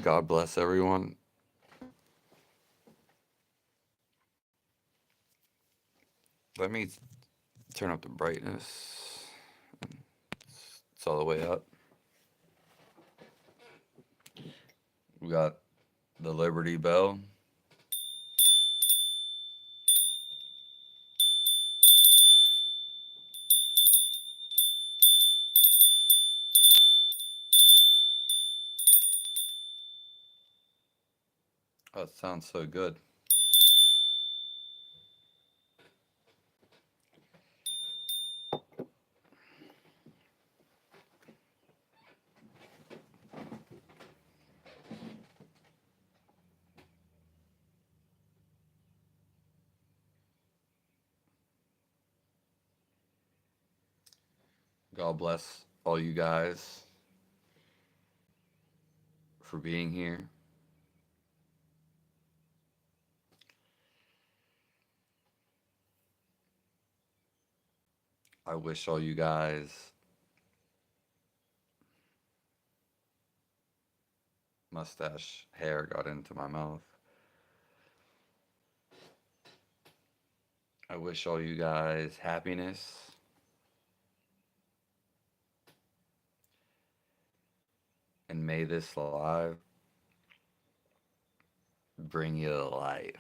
God bless everyone. Let me turn up the brightness. It's all the way up. We got the Liberty Bell. Oh, it sounds so good. God bless all you guys for being here. I wish all you guys mustache hair got into my mouth. I wish all you guys happiness and may this live bring you to life.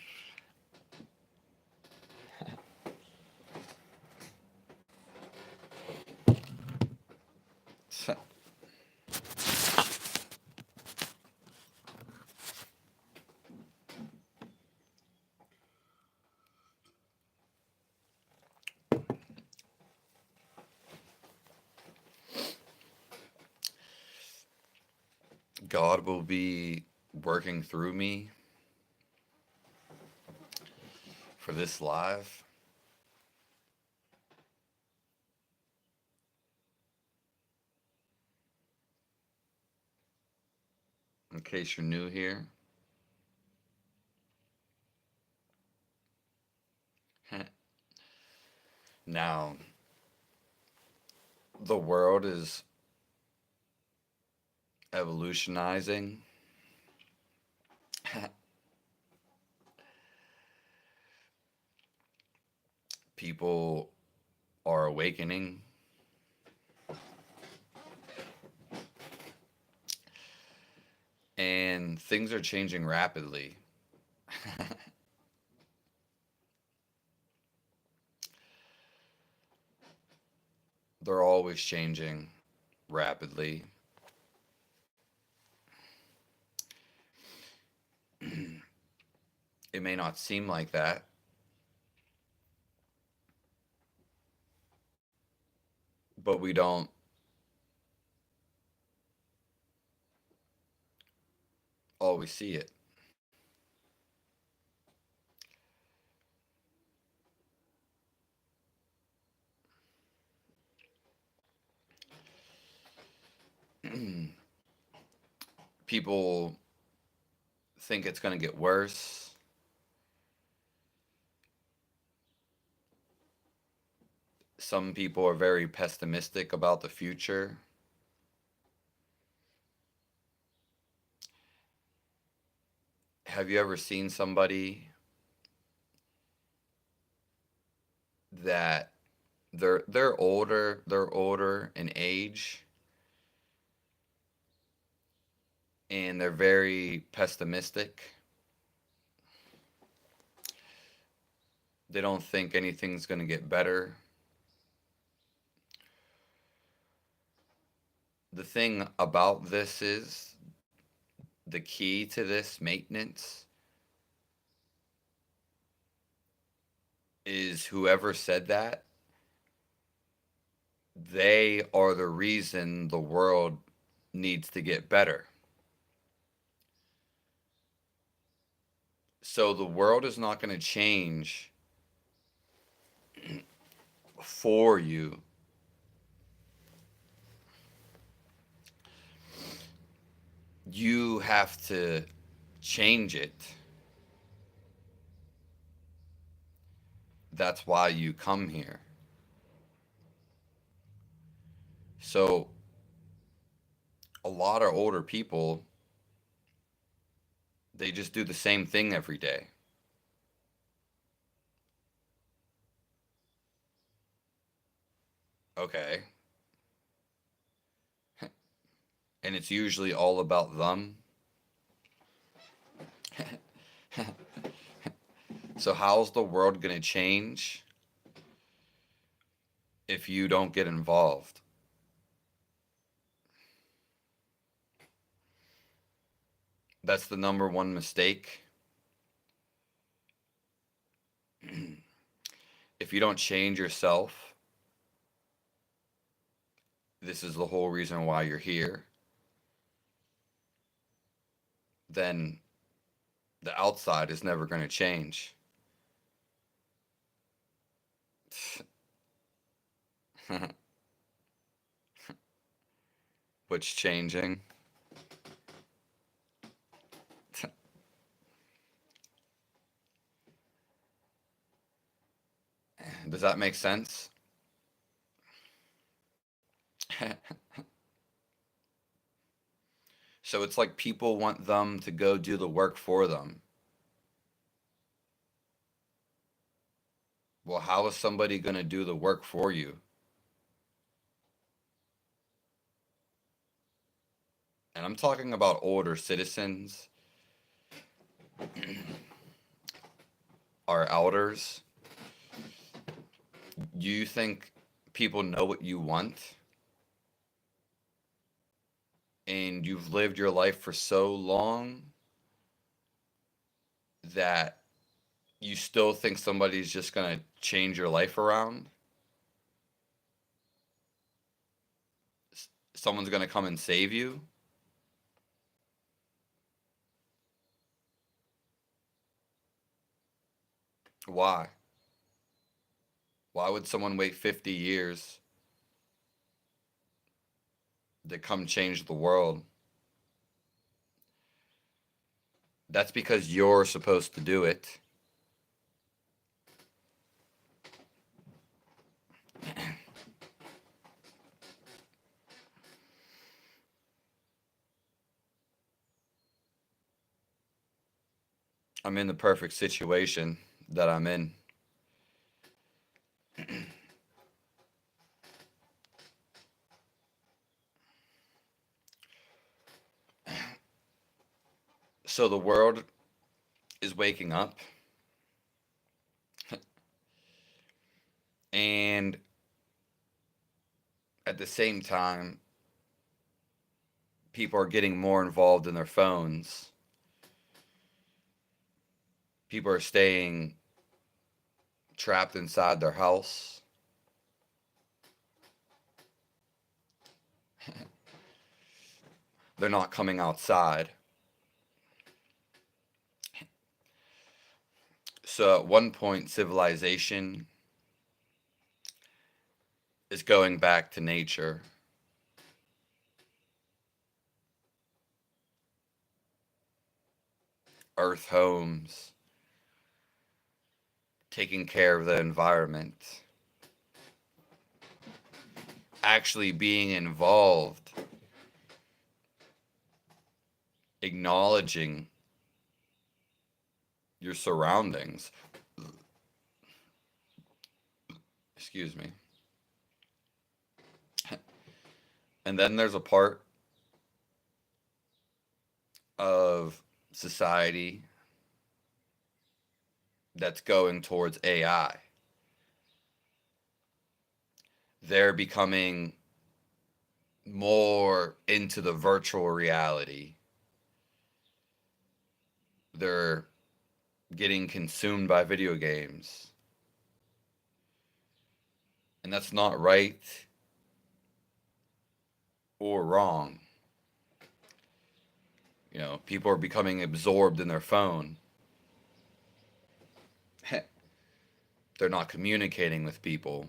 God will be working through me for this live. In case you're new here, now the world is evolutionizing. People are awakening. And things are changing rapidly. They're always changing rapidly. It may not seem like that, but we don't always see it. People think it's going to get worse. Some people are very pessimistic about the future. Have you ever seen somebody that they're older in age, and they're very pessimistic? They don't think anything's going to get better. The thing about this is the key to this maintenance is whoever said that, they are the reason the world needs to get better. So the world is not going to change for you. You have to change it. That's why you come here. So a lot of older people They just do the same thing every day. Okay. And it's usually all about them. So how's the world going to change if you don't get involved? That's the number one mistake. If you don't change yourself, this is the whole reason why you're here, then the outside is never going to change. What's changing? Does that make sense? So it's like people want them to go do the work for them. Well, how is somebody going to do the work for you? And I'm talking about older citizens, our elders. Do you think people know what you want? And you've lived your life for so long that you still think somebody's just going to change your life around? Someone's going to come and save you? Why? Why would someone wait 50 years to come change the world? That's because you're supposed to do it. I'm in the perfect situation that I'm in. So the world is waking up, and at the same time, people are getting more involved in their phones. People are staying trapped inside their house. They're not coming outside. So at one point, civilization is going back to nature. Earth homes, taking care of the environment, actually being involved, acknowledging your surroundings. Excuse me. And then there's a part of society that's going towards AI. They're becoming more into the virtual reality. They're getting consumed by video games. And that's not right or wrong. You know, people are becoming absorbed in their phone. They're not communicating with people.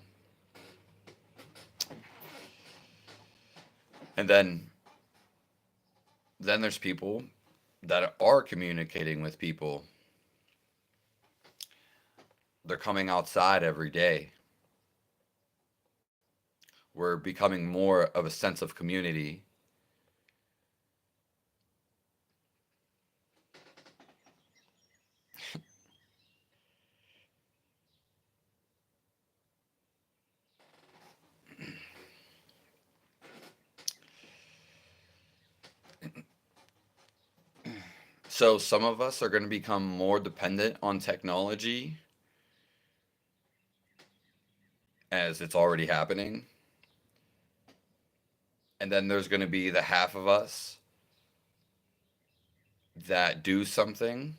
And then there's people that are communicating with people. They're coming outside every day. We're becoming more of a sense of community. So some of us are going to become more dependent on technology as it's already happening. And then there's going to be the half of us that do something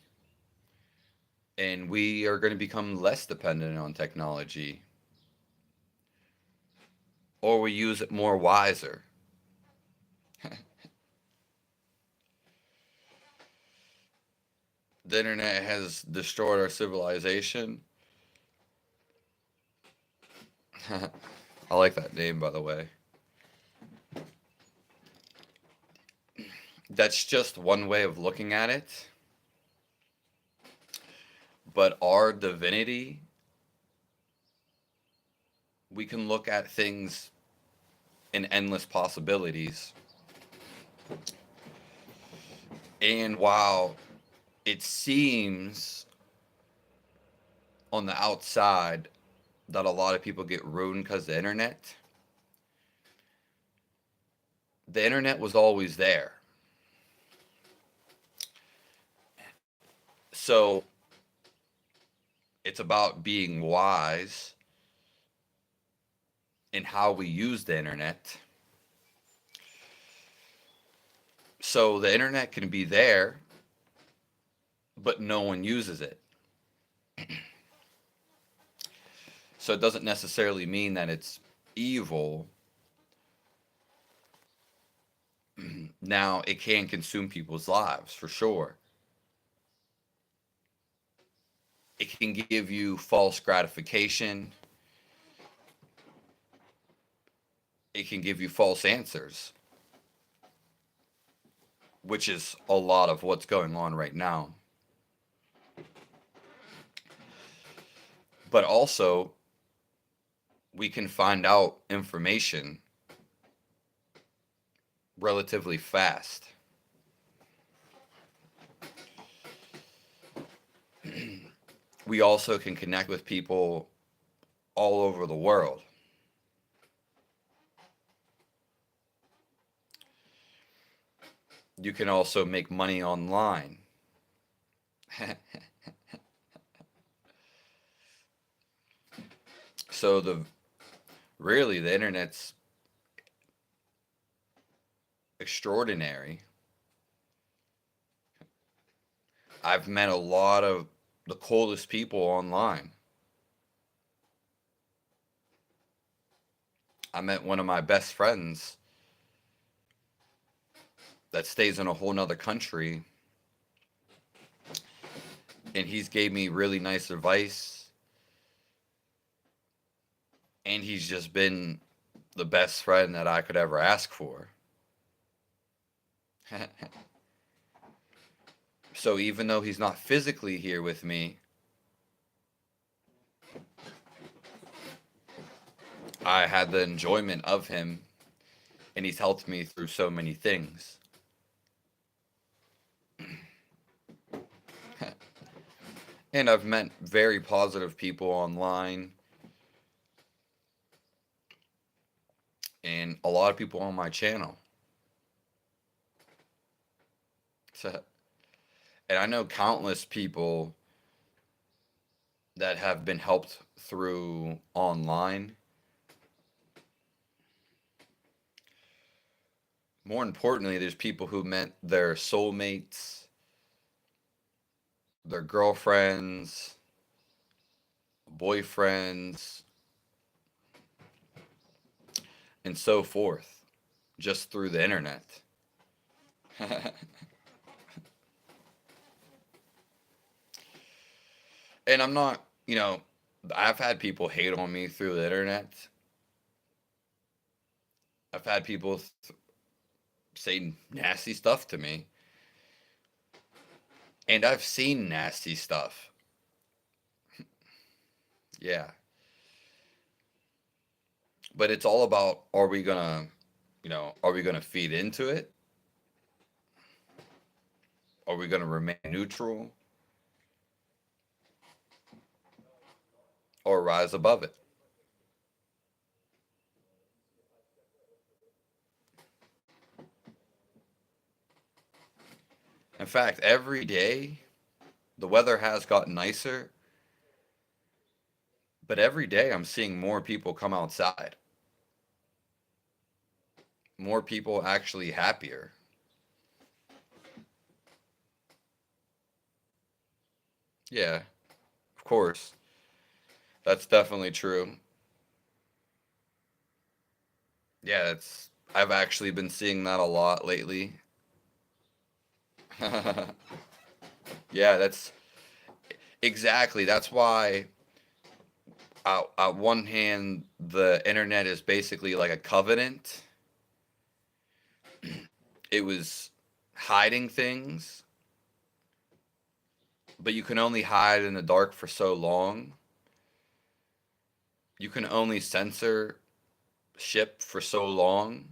and we are going to become less dependent on technology, or we use it more wiser. The internet has destroyed our civilization. I like that name, by the way. That's just one way of looking at it. But our divinity, we can look at things in endless possibilities. And while it seems on the outside that a lot of people get ruined because of the internet was always there. So it's about being wise in how we use the internet. So the internet can be there, but no one uses it. So it doesn't necessarily mean that it's evil. Now, it can consume people's lives for sure. It can give you false gratification. It can give you false answers, which is a lot of what's going on right now. But also, we can find out information relatively fast. We also can connect with people all over the world. You can also make money online. So the internet's extraordinary. I've met a lot of the coolest people online. I met one of my best friends that stays in a whole nother country, and he's gave me really nice advice, and he's just been the best friend that I could ever ask for. So even though he's not physically here with me, I had the enjoyment of him, and he's helped me through so many things. And I've met very positive people online, and a lot of people on my channel. So, and I know countless people that have been helped through online. More importantly, there's people who met their soulmates, their girlfriends, boyfriends, and so forth, just through the internet. And I'm not, I've had people hate on me through the internet. I've had people say nasty stuff to me. And I've seen nasty stuff. Yeah. But it's all about, are we going to feed into it? Are we going to remain neutral or rise above it? fact, every day the weather has gotten nicer, but every day I'm seeing more people come outside. More people actually happier. Yeah, of course. That's definitely true. Yeah, it's I've actually been seeing that a lot lately. Yeah, that's exactly. That's why on one hand the internet is basically like a covenant. It was hiding things, but you can only hide in the dark for so long. You can only censor ship for so long.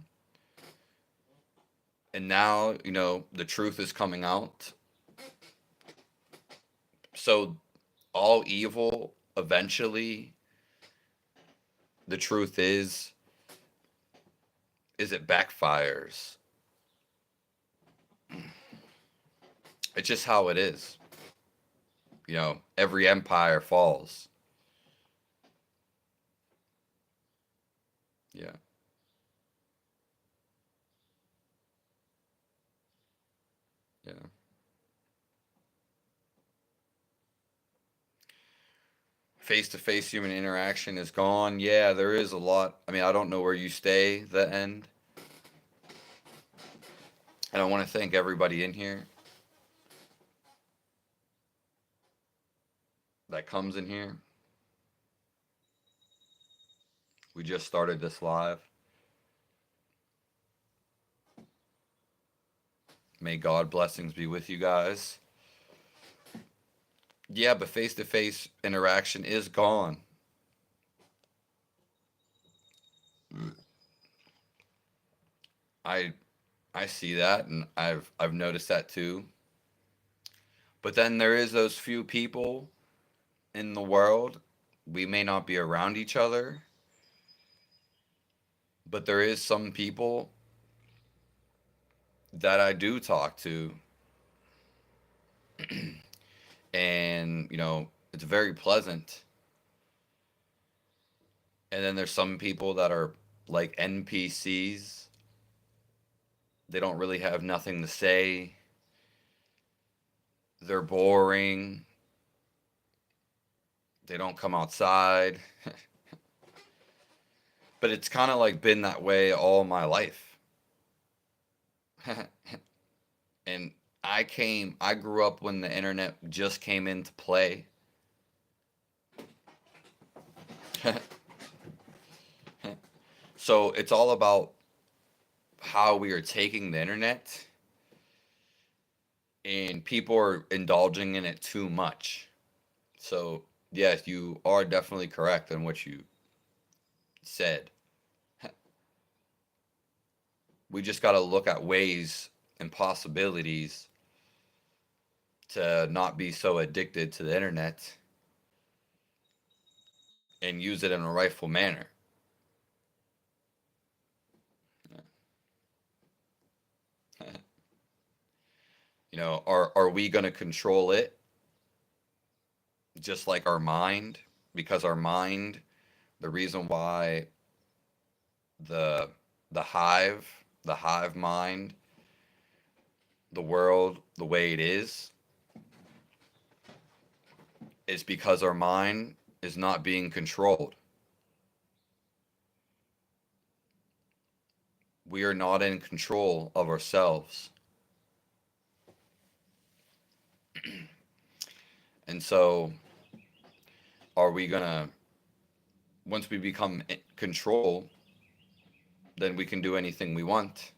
And now, the truth is coming out. So all evil eventually, the truth is it backfires. It's just how it is. Every empire falls. Yeah. Yeah. Face to face human interaction is gone. Yeah, there is a lot. I mean, I don't know where you stay, the end. And I want to thank everybody in here that comes in here. We just started this live. May God blessings be with you guys. Yeah, but face to face interaction is gone. I I see that, and I've noticed that too. But then there is those few people in the world. We may not be around each other, but there is some people that I do talk to, and it's very pleasant. And then there's some people that are like NPCs. They don't really have nothing to say. They're boring. They don't come outside. But it's kind of like been that way all my life. And I grew up when the internet just came into play. So it's all about how we are taking the internet, and people are indulging in it too much. So, yes, you are definitely correct in what you said. We just got to look at ways and possibilities to not be so addicted to the internet and use it in a rightful manner. Are we going to control it just like our mind? Because our mind, the reason why the the hive, the hive mind, the world the way it is because our mind is not being controlled. We are not in control of ourselves. And so, are we going to, once we become in control, then we can do anything we want.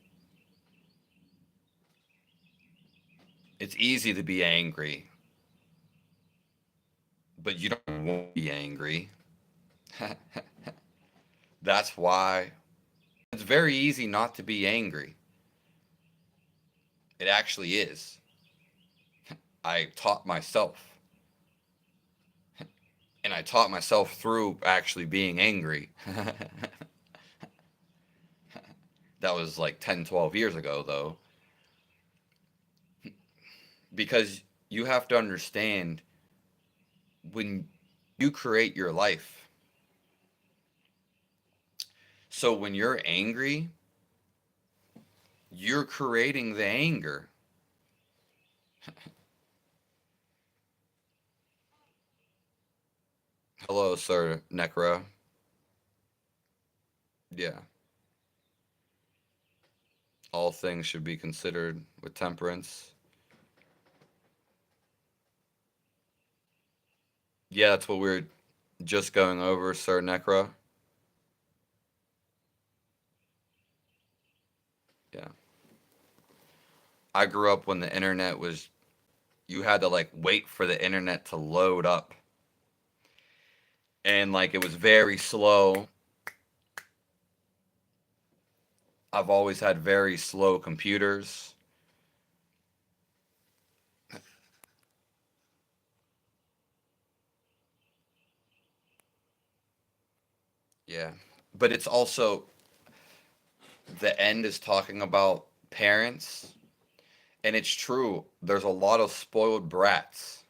It's easy to be angry, but you don't want to be angry. That's why it's very easy not to be angry. It actually is. I taught myself. And I taught myself through actually being angry. That was like 10, 12 years ago, though. because you have to understand, when you create your life. So when you're angry, you're creating the anger. Hello, sir Necro. Yeah. All things should be considered with temperance. Yeah, that's what we're just going over, sir Necro. Yeah. I grew up when the internet was, you had to like wait for the internet to load up. And like it was very slow. I've always had very slow computers. Yeah. But it's also, the end is talking about parents. And it's true, there's a lot of spoiled brats.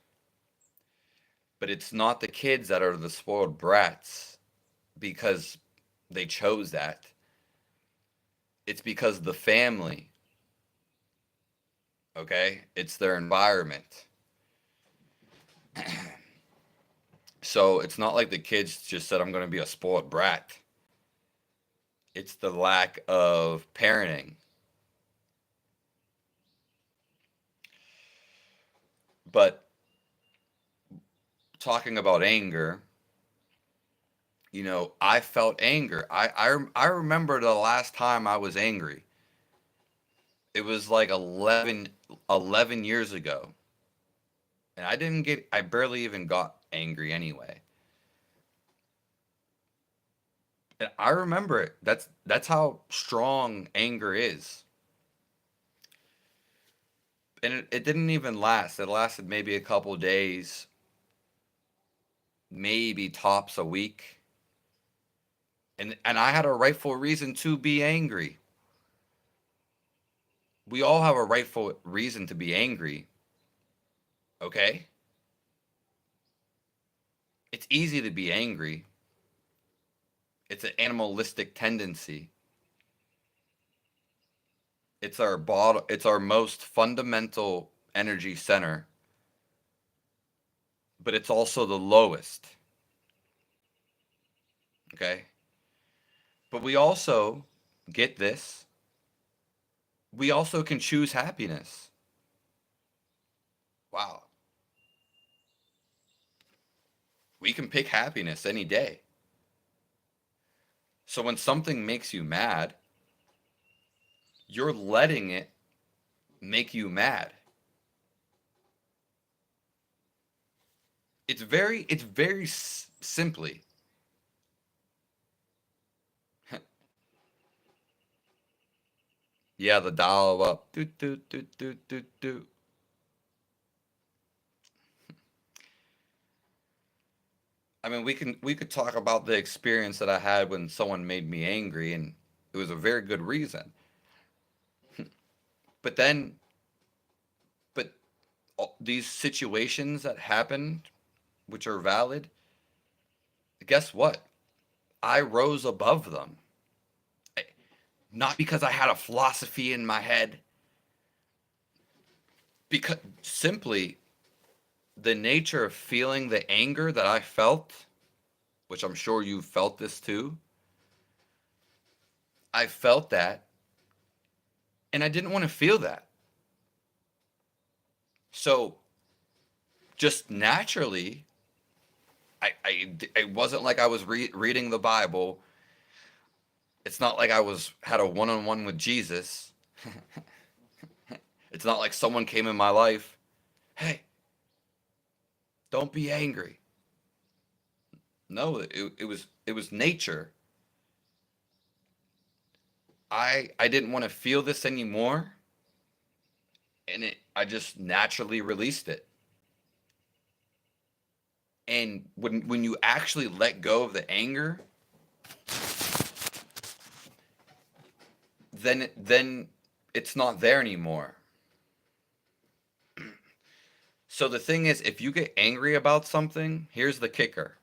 But it's not the kids that are the spoiled brats because they chose that. It's because the family, okay? It's their environment. So it's not like the kids just said, I'm going to be a spoiled brat. It's the lack of parenting. But talking about anger, I felt anger. I remember the last time I was angry. It was like 11 years ago. And I barely even got angry anyway. And I remember it. That's how strong anger is. And it didn't even last. It lasted maybe a couple days, maybe tops a week. And I had a rightful reason to be angry. We all have a rightful reason to be angry, okay? It's easy to be angry. It's an animalistic tendency. It's our most fundamental energy center, but it's also the lowest, okay? But we also get this. We also can choose happiness. Wow. We can pick happiness any day. So when something makes you mad, you're letting it make you mad. It's very simply. Yeah, the dial up. Do do do do do do. I mean, we could talk about the experience that I had when someone made me angry, and it was a very good reason. But then, but these situations that happened, which are valid, guess what? I rose above them. I- Not because I had a philosophy in my head, because simply the nature of feeling the anger that I felt, which I'm sure you felt this too. I felt that, and I didn't want to feel that. So just naturally, it wasn't like I was reading the Bible. It's not like I had a one-on-one with Jesus. It's not like someone came in my life. Hey, don't be angry. No, it was nature. I didn't want to feel this anymore, and I just naturally released it. And when you actually let go of the anger, then it's not there anymore. So the thing is, if you get angry about something, here's the kicker.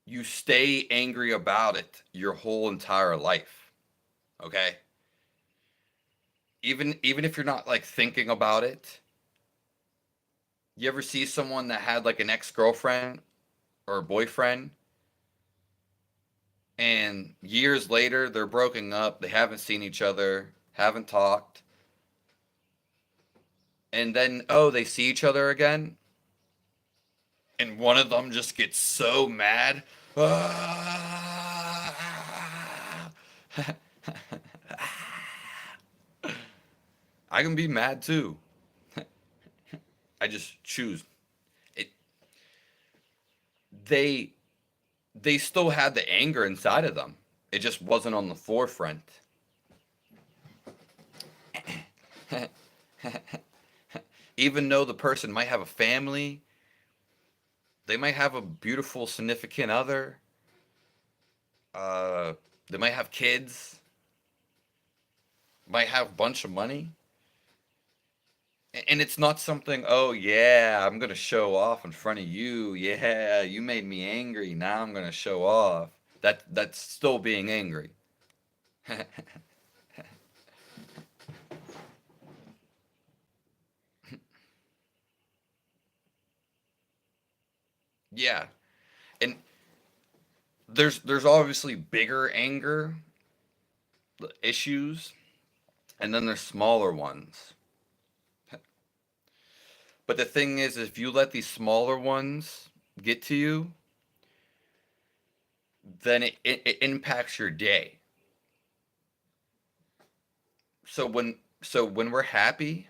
You stay angry about it your whole entire life. Okay? Even if you're not like thinking about it, you ever see someone that had like an ex-girlfriend or a boyfriend and years later they're broken up, they haven't seen each other, haven't talked, and then they see each other again and one of them just gets so mad. I can be mad too. I just choose it. They they still had the anger inside of them. It just wasn't on the forefront. Even though the person might have a family, they might have a beautiful significant other, uh, they might have kids, might have a bunch of money. And it's not something, oh yeah, I'm gonna show off in front of you. Yeah, you made me angry. Now I'm gonna show off. That's still being angry. Yeah. And there's obviously bigger anger issues, and then there's smaller ones. But the thing is, if you let these smaller ones get to you, then it impacts your day. So when we're happy,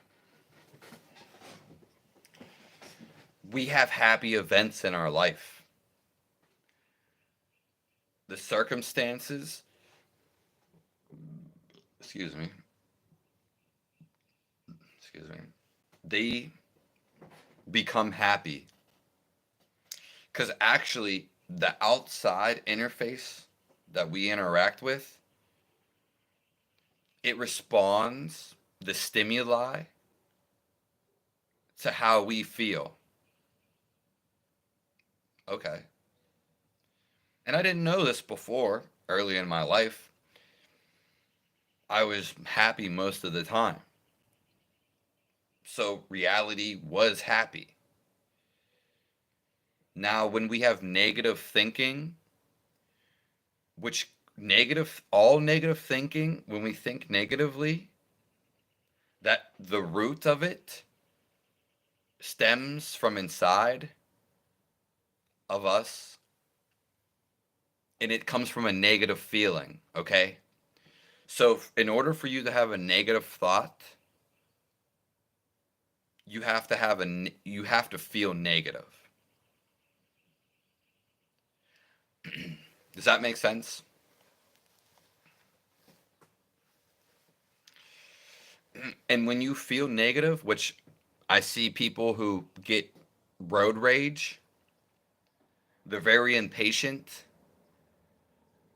we have happy events in our life. The circumstances, excuse me, excuse me, they become happy. Because actually, the outside interface that we interact with, it responds the stimuli to how we feel. Okay. And I didn't know this before. Early in my life, I was happy most of the time. So reality was happy. Now, when we have negative thinking, which all negative thinking, when we think negatively, that the root of it stems from inside of us and it comes from a negative feeling, okay? So, in order for you to have a negative thought, you have to feel negative. Does that make sense? And when you feel negative, which I see people who get road rage, they're very impatient.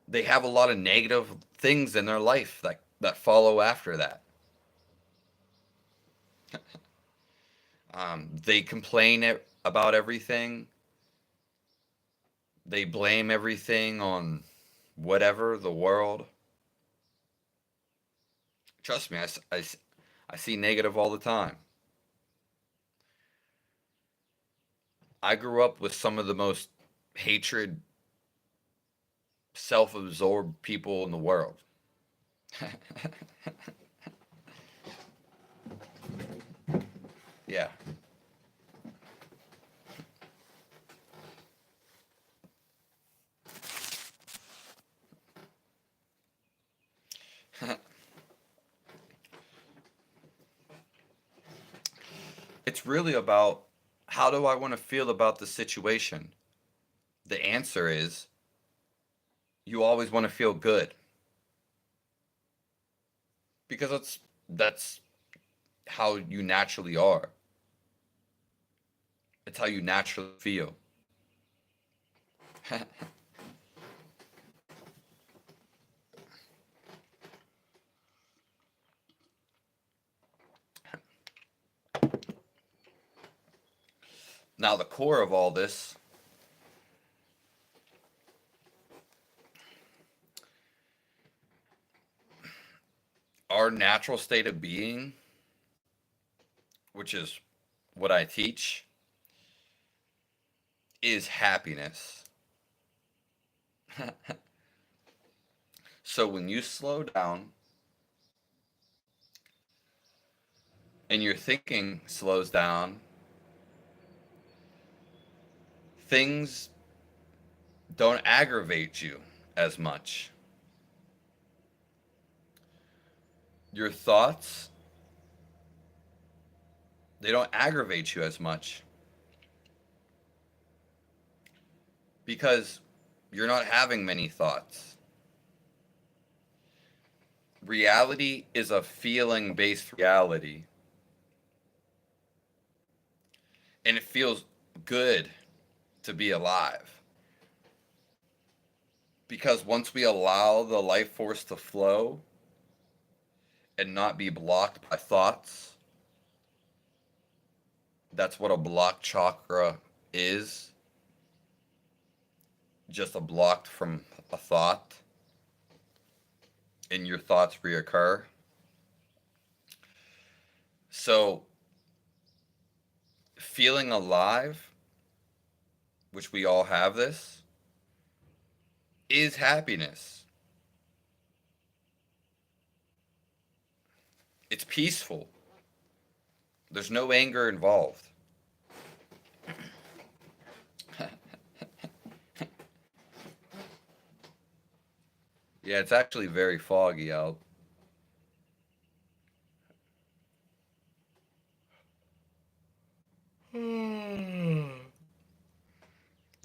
They have a lot of negative things in their life that follow after that. They complain about everything. They blame everything on whatever, the world. Trust me, I see negative all the time. I grew up with some of the most hatred, self absorbed people in the world. Yeah. It's really about how do I want to feel about the situation? The answer is you always want to feel good because that's how you naturally are. It's how you naturally feel. Now, the core of all this, our natural state of being, which is what I teach, is happiness. So when you slow down and your thinking slows down, things don't aggravate you as much. Your thoughts, they don't aggravate you as much because you're not having many thoughts. Reality is a feeling based reality, and it feels good to be alive. Because once we allow the life force to flow and not be blocked by thoughts, that's what a blocked chakra is. Just a blocked from a thought, and your thoughts reoccur. So, feeling alive, which we all have this, is happiness. It's peaceful. There's no anger involved. Yeah, it's actually very foggy out.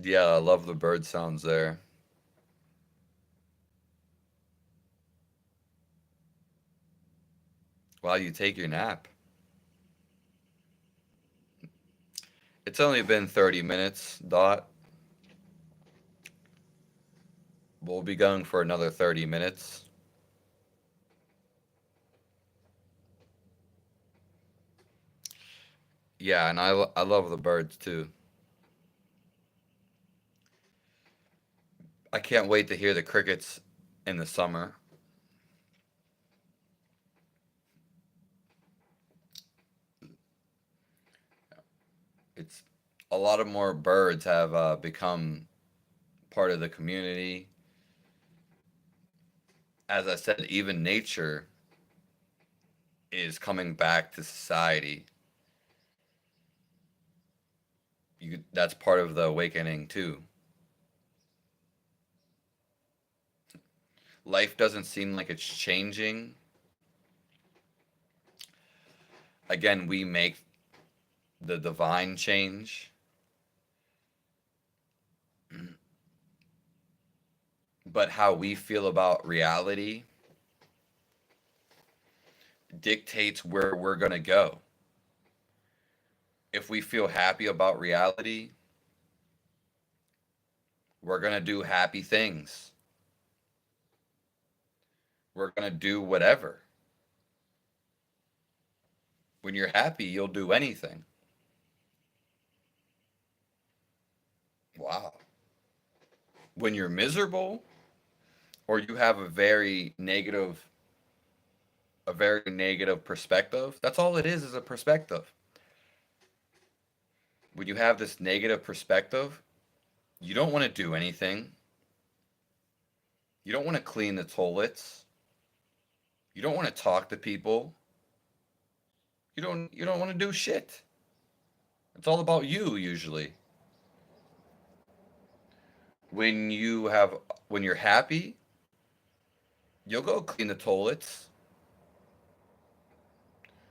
Yeah, I love the bird sounds there. While you take your nap. It's only been 30 minutes, Dot. We'll be going for another 30 minutes. Yeah, and I love the birds too. I can't wait to hear the crickets in the summer. It's a lot of more birds have become part of the community. As I said, even nature is coming back to society. That's part of the awakening too. Life doesn't seem like it's changing. Again, we make the divine change, but how we feel about reality dictates where we're going to go. If we feel happy about reality, we're going to do happy things. We're going to do whatever. When you're happy, you'll do anything. Wow. When you're miserable or you have a very negative perspective, that's all it is a perspective. When you have this negative perspective, you don't want to do anything. You don't want to clean the toilets. You don't want to talk to people. You don't want to do shit. It's all about you usually. When you have when you're happy, you'll go clean the toilets.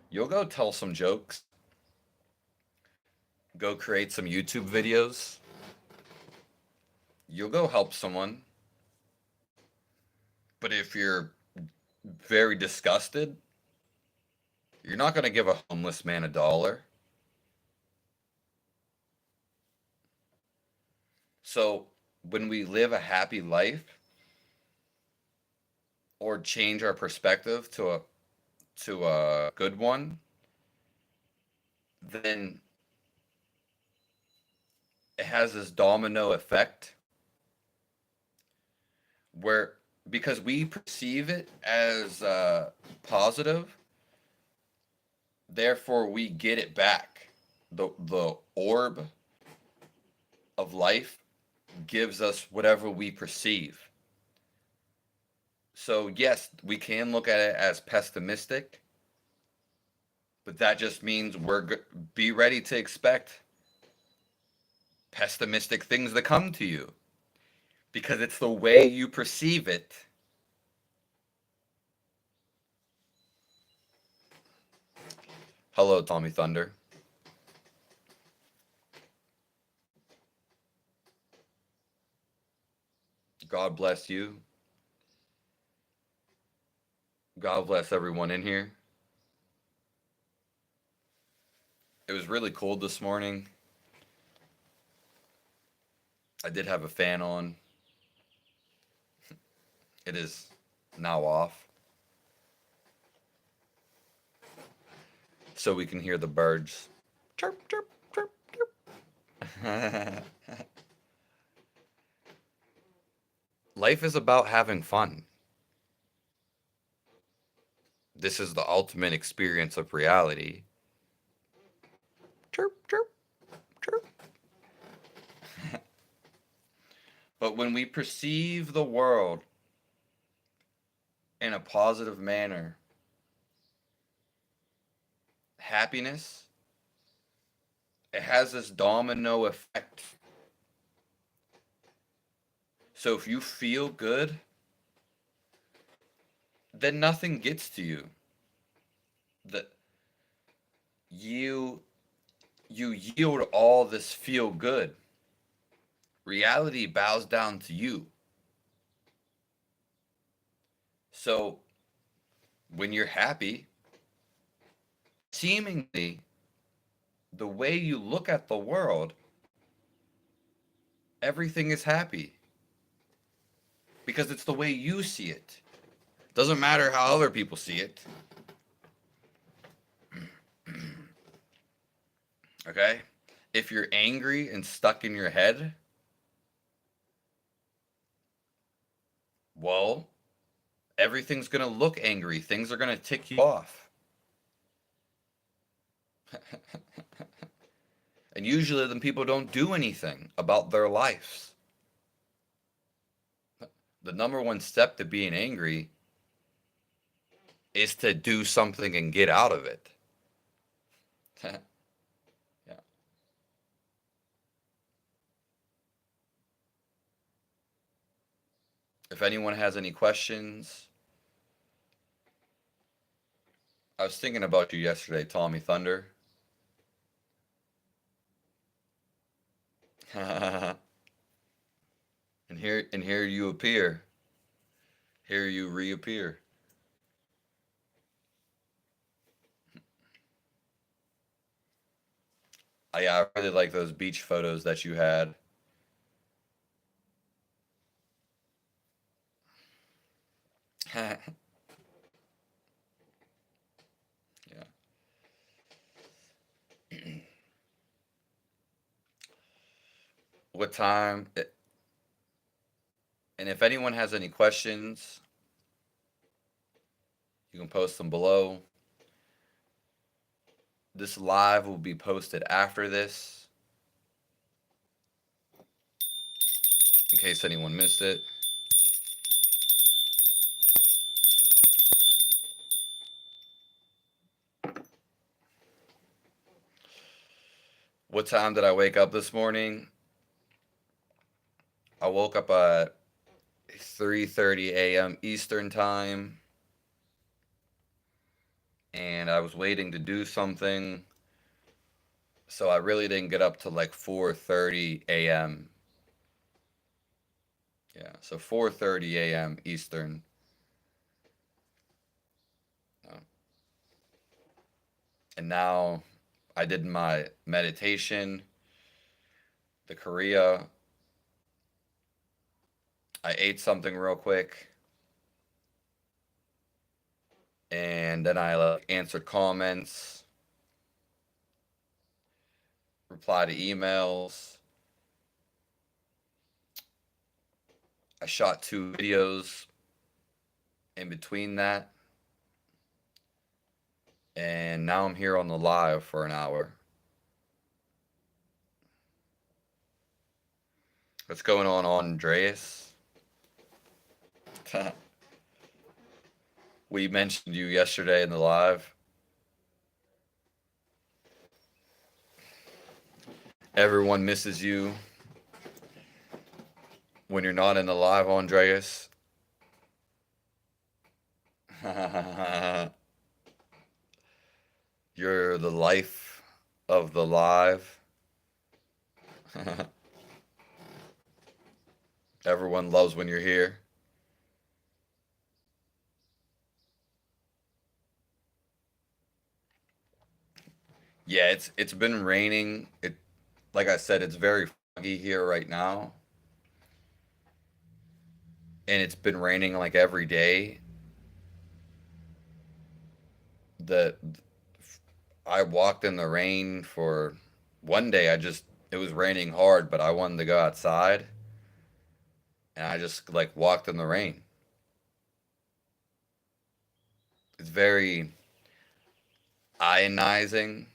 You'll go tell some jokes. Go create some YouTube videos. You'll go help someone. But if you're very disgusted, you're not going to give a homeless man $1. So when we live a happy life or change our perspective to a good one, then it has this domino effect where, because we perceive it as positive, therefore we get it back. The orb of life gives us whatever we perceive. So yes, we can look at it as pessimistic, but that just means be ready to expect pessimistic things to come to you, because it's the way you perceive it. Hello, Tommy Thunder. God bless you. God bless everyone in here. It was really cold this morning. I did have a fan on. It is now off, so we can hear the birds. Chirp, chirp, chirp, chirp. Life is about having fun. This is the ultimate experience of reality. Chirp, chirp, chirp. But when we perceive the world in a positive manner, happiness, it has this domino effect. So if you feel good, then nothing gets to you. That you yield all this feel good. Reality bows down to you. So when you're happy, seemingly the way you look at the world, everything is happy. Because it's the way you see it. Doesn't matter how other people see it. Okay? If you're angry and stuck in your head, well, everything's going to look angry. Things are going to tick you off. And usually then people don't do anything about their lives. The number one step to being angry is to do something and get out of it. Yeah. If anyone has any questions, I was thinking about you yesterday, Tommy Thunder. And here you appear. Here you reappear. I really like those beach photos that you had. Yeah. What time? And if anyone has any questions, you can post them below. This live will be posted after this, in case anyone missed it. What time did I wake up this morning? I woke up at 3:30 a.m. Eastern time, and I was waiting to do something, so I really didn't get up till like 4:30 a.m. Yeah, so 4:30 a.m. Eastern. And now I did my meditation, the Korea. I ate something real quick. And then I answered comments, replied to emails, I shot 2 videos in between that, and now I'm here on the live for an hour. What's going on, Andreas? We mentioned you yesterday in the live. Everyone misses you when you're not in the live, Andreas. You're the life of the live. Everyone loves when you're here. Yeah, it's been raining. It like I said, it's very foggy here right now. And it's been raining like every day. The I walked in the rain for one day. It was raining hard, but I wanted to go outside and I just like walked in the rain. It's very ionizing,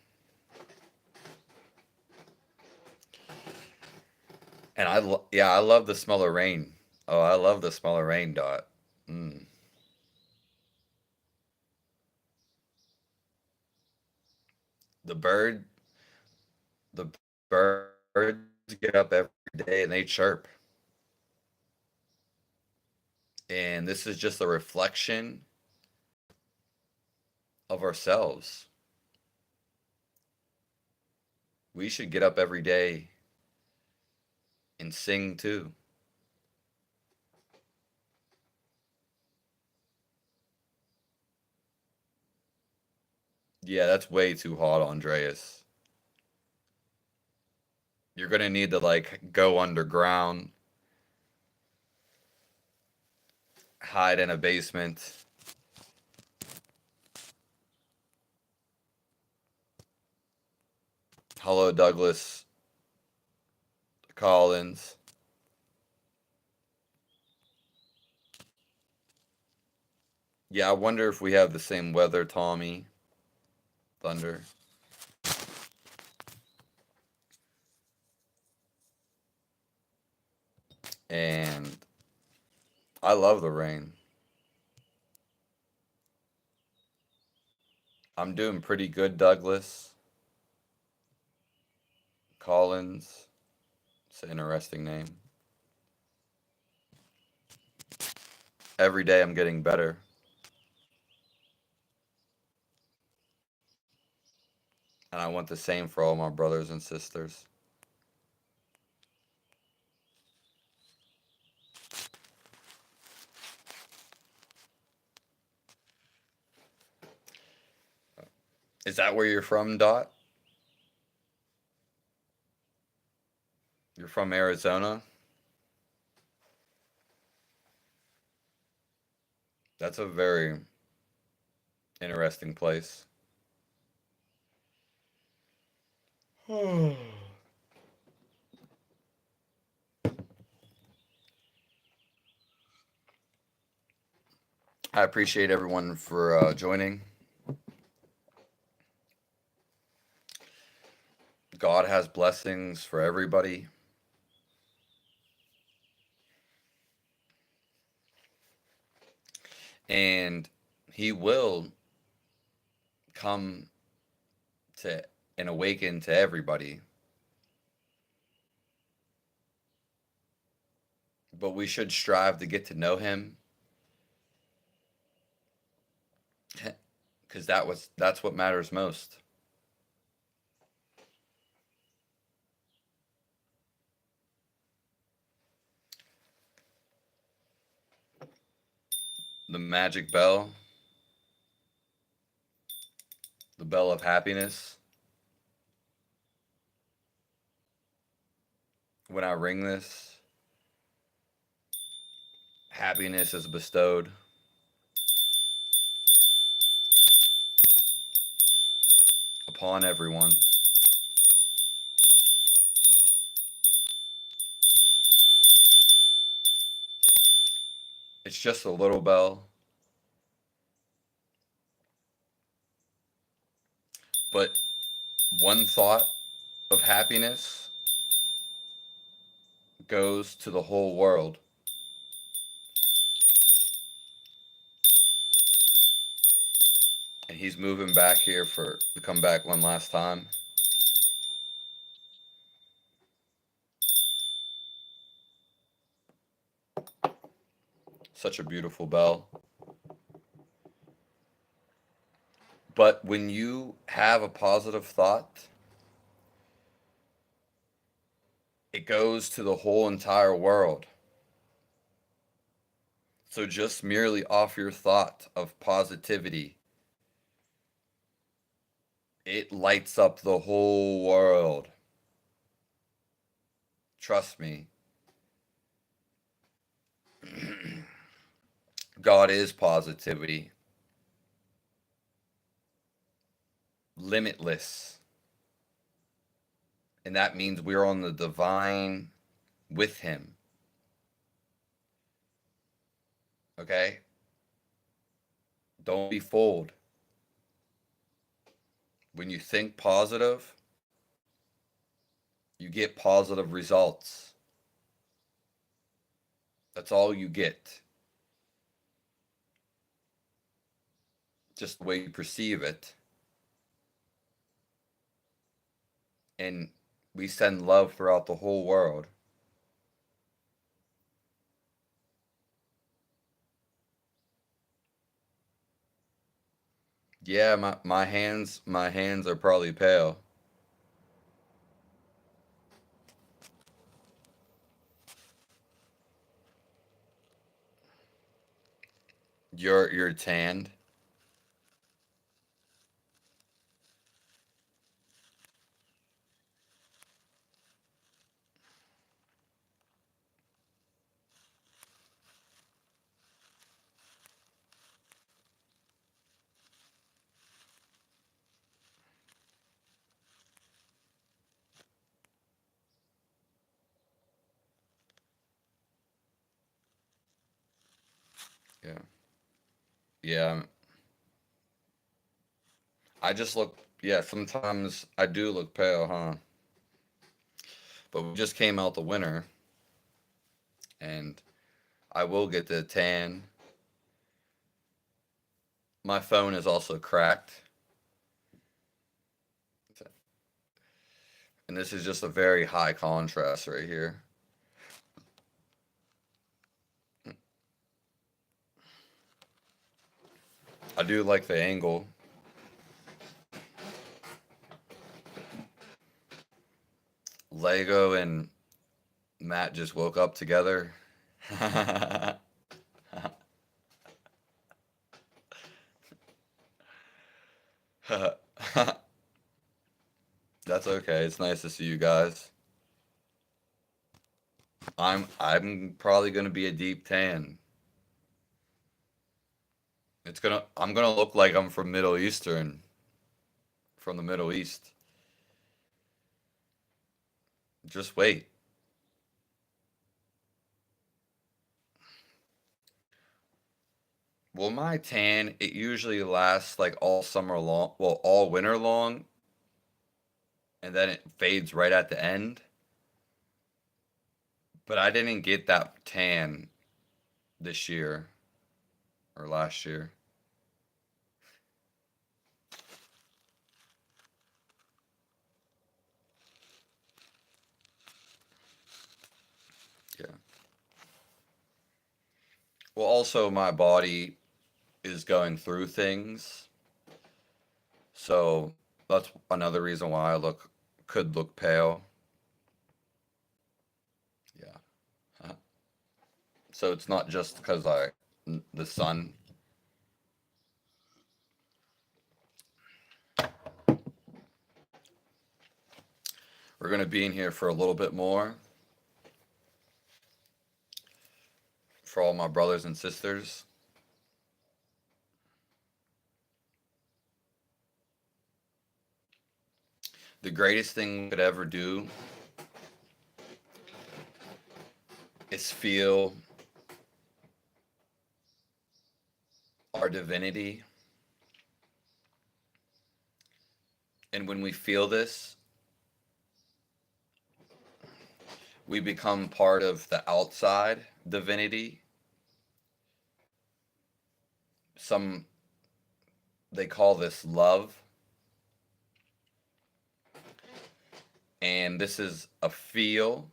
and yeah, I love the smell of rain. Oh, I love the smell of rain, Dot. Mm. The bird, the birds get up every day and they chirp, and this is just a reflection of ourselves. We should get up every day and sing too. Yeah, that's way too hot, Andreas. You're gonna need to like go underground, hide in a basement. Hello, Douglas Collins. Yeah, I wonder if we have the same weather, Tommy. Thunder. And I love the rain. I'm doing pretty good, Douglas Collins. It's an interesting name. Every day I'm getting better. And I want the same for all my brothers and sisters. Is that where you're from, Dot? You're from Arizona? That's a very interesting place. I appreciate everyone for joining. God has blessings for everybody. And He will come to and awaken to everybody. But we should strive to get to know Him because that's what matters most. The magic bell, the bell of happiness. When I ring this, happiness is bestowed upon everyone. It's just a little bell, but one thought of happiness goes to the whole world. And he's moving back here for to come back one last time. Such a beautiful bell. But when you have a positive thought, it goes to the whole entire world. So just merely off your thought of positivity, it lights up the whole world. Trust me. God is positivity, limitless. And that means we're on the divine with Him. Okay? Don't be fooled. When you think positive, you get positive results. That's all you get. Just the way you perceive it. And we send love throughout the whole world. Yeah, my hands are probably pale. You're tanned. Yeah. Yeah. I just look, yeah, sometimes I do look pale, huh? But we just came out the winter and I will get the tan. My phone is also cracked. And this is just a very high contrast right here. I do like the angle. Lego and Matt just woke up together. That's okay. It's nice to see you guys. I'm probably gonna be a deep tan. I'm gonna look like I'm from Middle Eastern, from the Middle East. Just wait. Well, my tan, it usually lasts like all summer long, well, all winter long, and then it fades right at the end. But I didn't get that tan this year or last year. Yeah. Well, also my body is going through things, so that's another reason why I could look pale. Yeah. So it's not just because the sun. We're gonna be in here for a little bit more for all my brothers and sisters. The greatest thing we could ever do is feel our divinity. And when we feel this, we become part of the outside divinity. Some they call this love. And this is a feel-based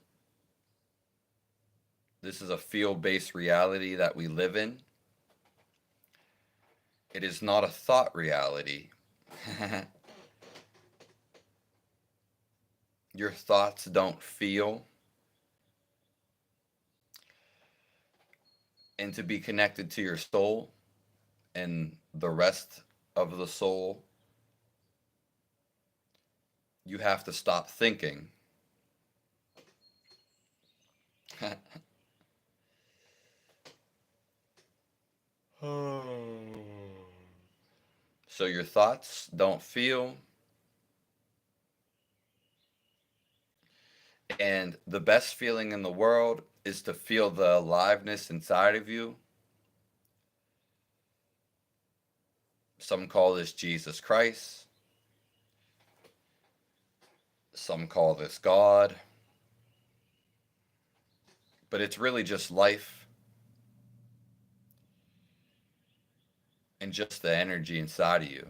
reality that we live in. It is not a thought reality. Your thoughts don't feel. And to be connected to your soul and the rest of the soul, you have to stop thinking. So your thoughts don't feel. And the best feeling in the world is to feel the aliveness inside of you. Some call this Jesus Christ. Some call this God. But it's really just life and just the energy inside of you.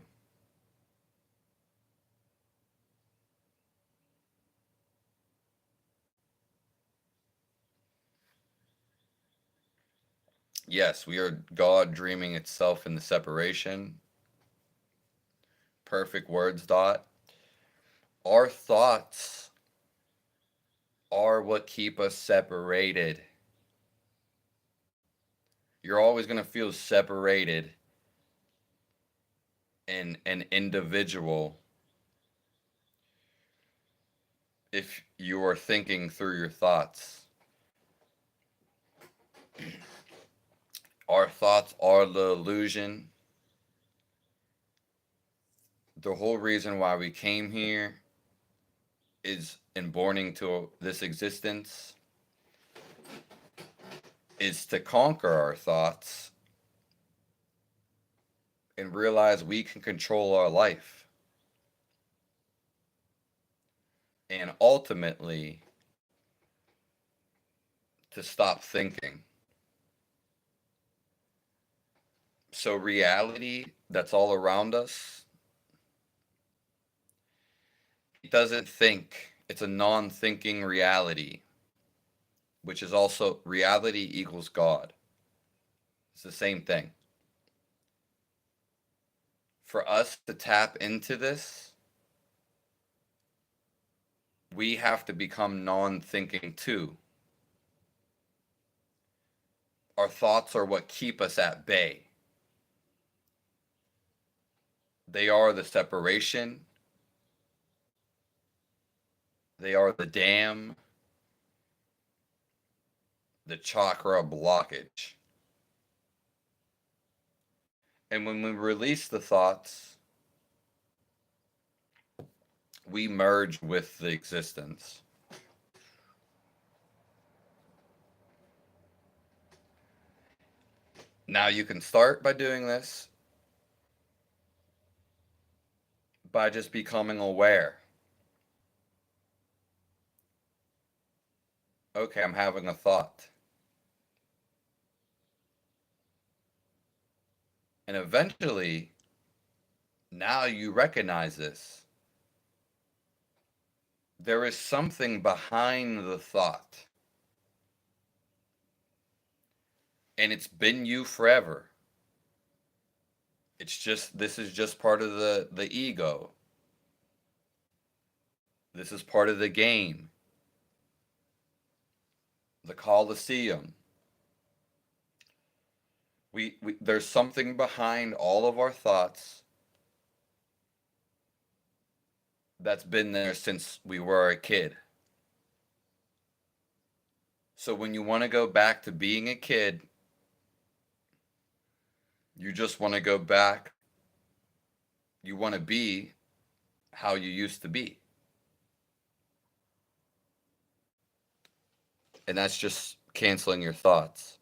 Yes, we are God dreaming itself in the separation. Perfect words, Dot. Our thoughts are what keep us separated. You're always going to feel separated and an individual if you are thinking through your thoughts. Our thoughts are the illusion. The whole reason why we came here is and born into this existence is to conquer our thoughts and realize we can control our life. And ultimately, to stop thinking. So, reality that's all around us, it doesn't think. It's a non thinking reality, which is also reality equals God. It's the same thing. For us to tap into this, we have to become non thinking too. Our thoughts are what keep us at bay. They are the separation, they are the dam, the chakra blockage. And when we release the thoughts, we merge with the existence. Now you can start by doing this by just becoming aware. Okay, I'm having a thought. And eventually, now you recognize this. There is something behind the thought. And it's been you forever. This is just part of the ego. This is part of the game. The Colosseum. There's something behind all of our thoughts that's been there since we were a kid. So when you want to go back to being a kid, you just want to go back. You want to be how you used to be. And that's just canceling your thoughts.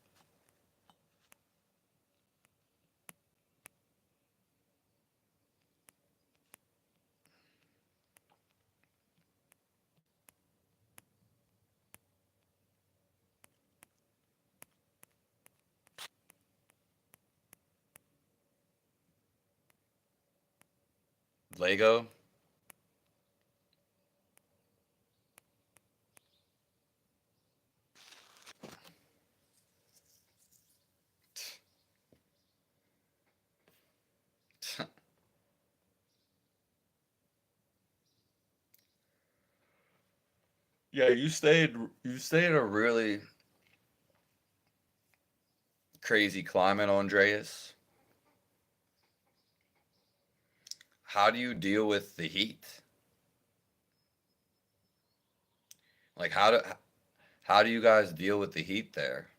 Lego. Yeah, you stayed in a really crazy climate, Andreas. How do you deal with the heat? Like how do you guys deal with the heat there?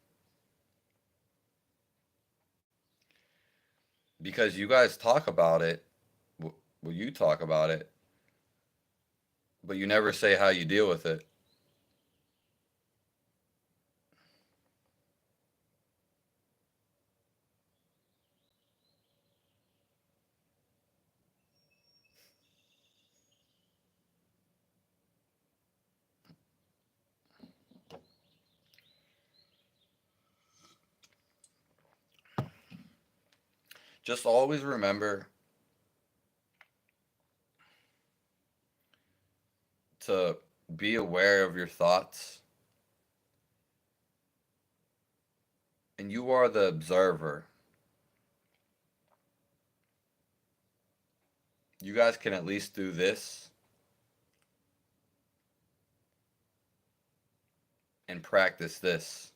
Because you guys talk about it, well, you talk about it, but you never say how you deal with it. Just always remember to be aware of your thoughts, and you are the observer. You guys can at least do this and practice this.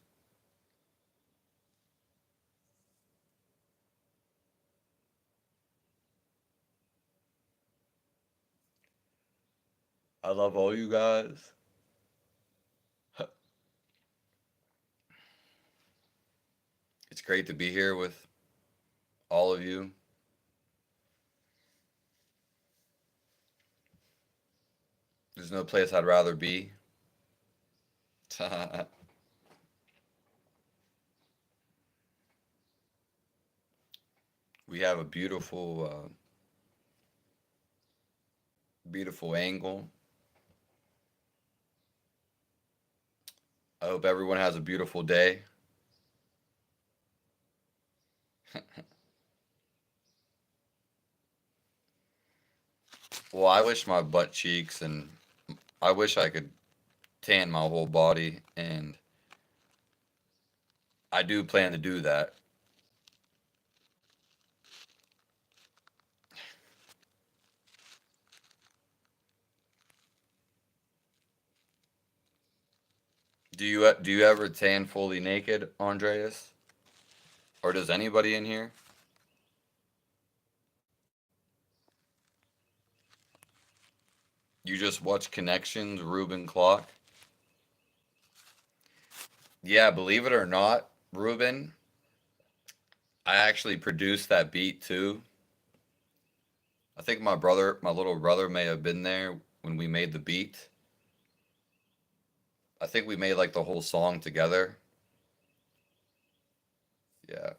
I love all you guys. It's great to be here with all of you. There's no place I'd rather be. We have a beautiful angle. I hope everyone has a beautiful day. Well, I wish my butt cheeks and I wish I could tan my whole body, and I do plan to do that. Do you ever tan fully naked, Andreas? Or does anybody in here? You just watch Connections, Ruben Clock? Yeah, believe it or not, Ruben, I actually produced that beat too. I think my little brother may have been there when we made the beat. I think we made like the whole song together. Yeah.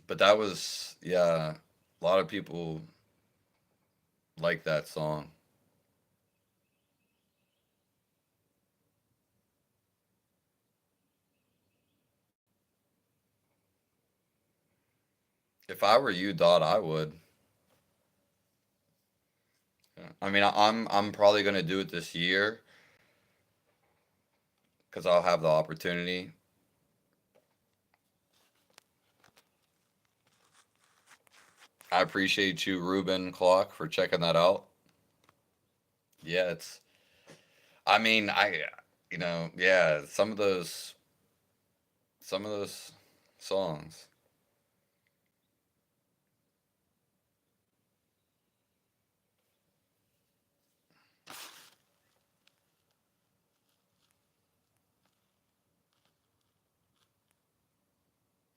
But that was, yeah, a lot of people like that song. If I were you, Dot, I would. Yeah. I mean, I'm probably gonna do it this year because I'll have the opportunity. I appreciate you, Ruben Clock, for checking that out. Yeah, it's. I mean, yeah, some of those songs.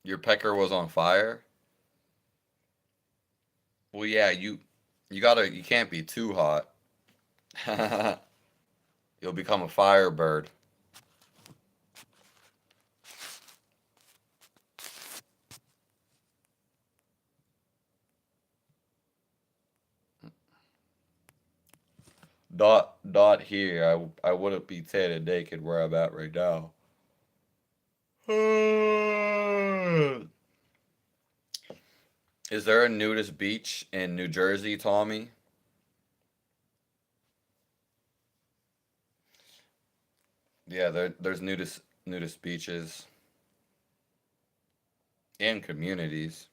Your pecker was on fire. Well, yeah, you can't be too hot. You'll become a firebird. Dot here. I wouldn't be tanning naked where I'm at right now. Is there a nudist beach in New Jersey, Tommy? Yeah, there's nudist beaches and communities.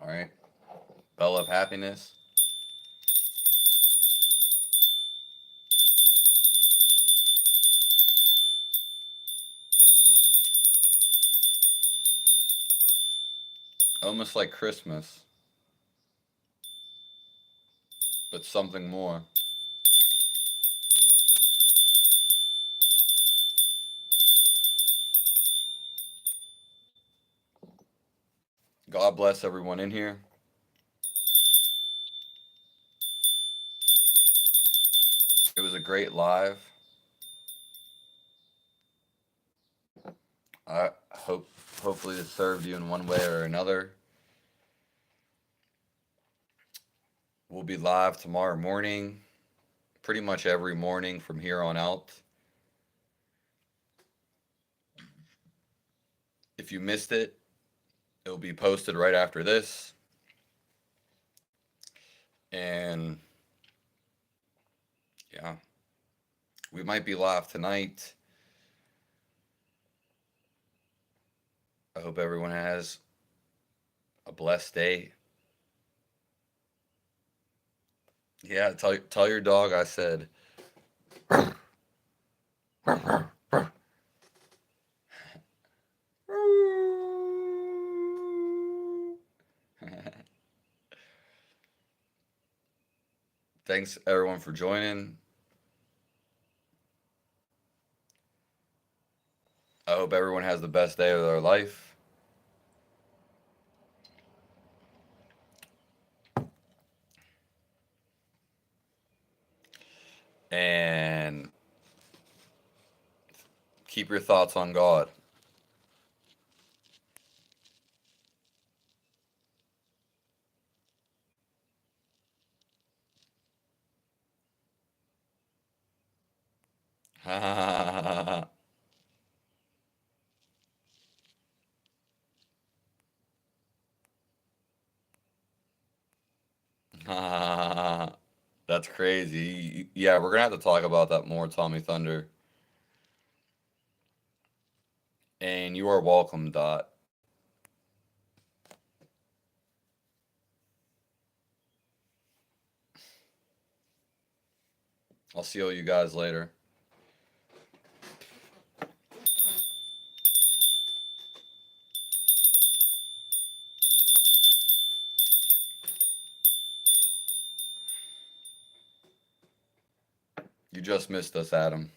All right. Bell of happiness. Almost like Christmas, but something more. God bless everyone in here. It was a great live. I hopefully it served you in one way or another. We'll be live tomorrow morning, pretty much every morning from here on out. If you missed it, it'll be posted right after this. And yeah, we might be live tonight. I hope everyone has a blessed day. Yeah, tell your dog I said. Thanks everyone for joining. I hope everyone has the best day of their life. And keep your thoughts on God. That's crazy. Yeah, we're gonna have to talk about that more, Tommy Thunder. And you are welcome, Dot. I'll see all you guys later. You just missed us, Adam.